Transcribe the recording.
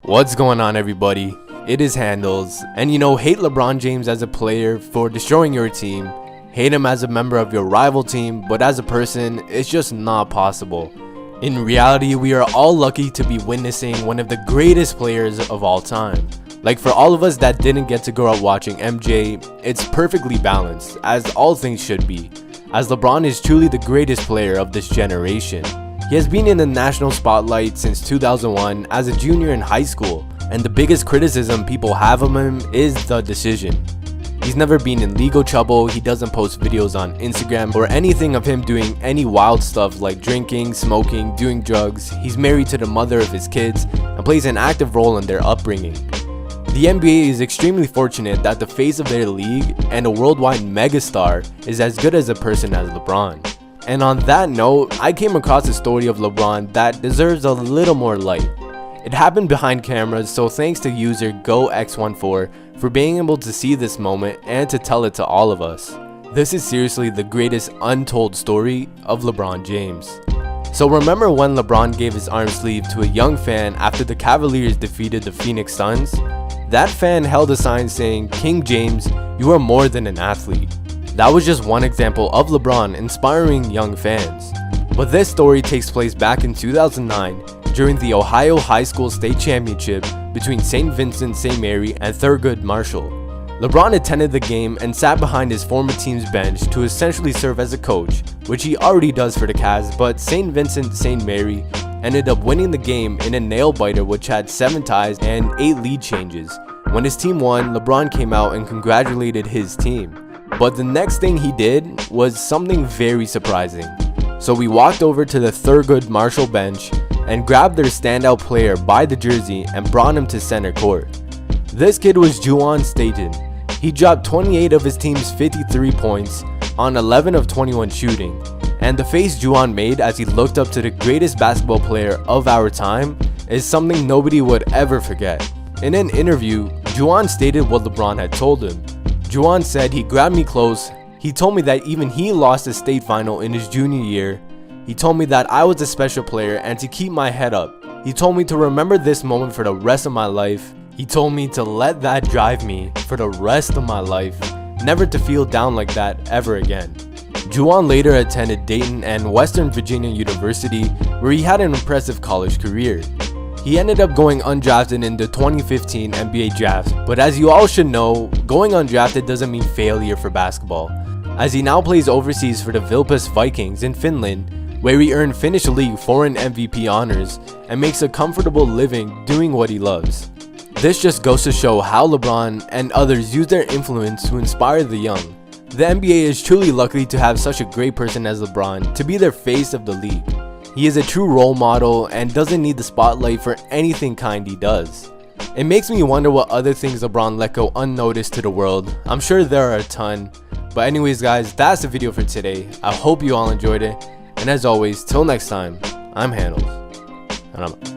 What's going on, everybody? It is Handles, and hate LeBron James as a player for destroying your team, hate him as a member of your rival team, but as a person, it's just not possible. In reality, we are all lucky to be witnessing one of the greatest players of all time. Like, for all of us that didn't get to grow up watching MJ, it's perfectly balanced, as all things should be, as LeBron is truly the greatest player of this generation. He has been in the national spotlight since 2001 as a junior in high school, and the biggest criticism people have of him is the decision. He's never been in legal trouble, he doesn't post videos on Instagram or anything of him doing any wild stuff like drinking, smoking, doing drugs. He's married to the mother of his kids and plays an active role in their upbringing. The NBA is extremely fortunate that the face of their league and a worldwide megastar is as good as a person as LeBron. And on that note, I came across a story of LeBron that deserves a little more light. It happened behind cameras, so thanks to user GoX14 for being able to see this moment and to tell it to all of us. This is seriously the greatest untold story of LeBron James. So remember when LeBron gave his arm sleeve to a young fan after the Cavaliers defeated the Phoenix Suns? That fan held a sign saying, "King James, you are more than an athlete." That was just one example of LeBron inspiring young fans. But this story takes place back in 2009 during the Ohio High School State Championship between St. Vincent St. Mary and Thurgood Marshall. LeBron attended the game and sat behind his former team's bench to essentially serve as a coach, which he already does for the Cavs, but St. Vincent St. Mary ended up winning the game in a nail-biter which had 7 ties and 8 lead changes. When his team won, LeBron came out and congratulated his team. But the next thing he did was something very surprising. So we walked over to the Thurgood Marshall bench and grabbed their standout player by the jersey and brought him to center court. This kid was Juwan Staten. He dropped 28 of his team's 53 points on 11 of 21 shooting, and the face Juwan made as he looked up to the greatest basketball player of our time is something nobody would ever forget. In an interview, Juwan stated what LeBron had told him. Juwan said, "He grabbed me close. He told me that even he lost a state final in his junior year. He told me that I was a special player and to keep my head up. He told me to remember this moment for the rest of my life. He told me to let that drive me for the rest of my life, never to feel down like that ever again." Juwan later attended Dayton and Western Virginia University, where he had an impressive college career. He ended up going undrafted in the 2015 NBA draft, but as you all should know, going undrafted doesn't mean failure for basketball, as he now plays overseas for the Vilnius Vikings in Finland, where he earned Finnish League foreign MVP honors and makes a comfortable living doing what he loves. This just goes to show how LeBron and others use their influence to inspire the young. The NBA is truly lucky to have such a great person as LeBron to be their face of the league. He is a true role model and doesn't need the spotlight for anything kind he does. It makes me wonder what other things LeBron let go unnoticed to the world. I'm sure there are a ton. But anyways guys, that's the video for today. I hope you all enjoyed it. And as always, till next time, I'm Handles. And I'm out.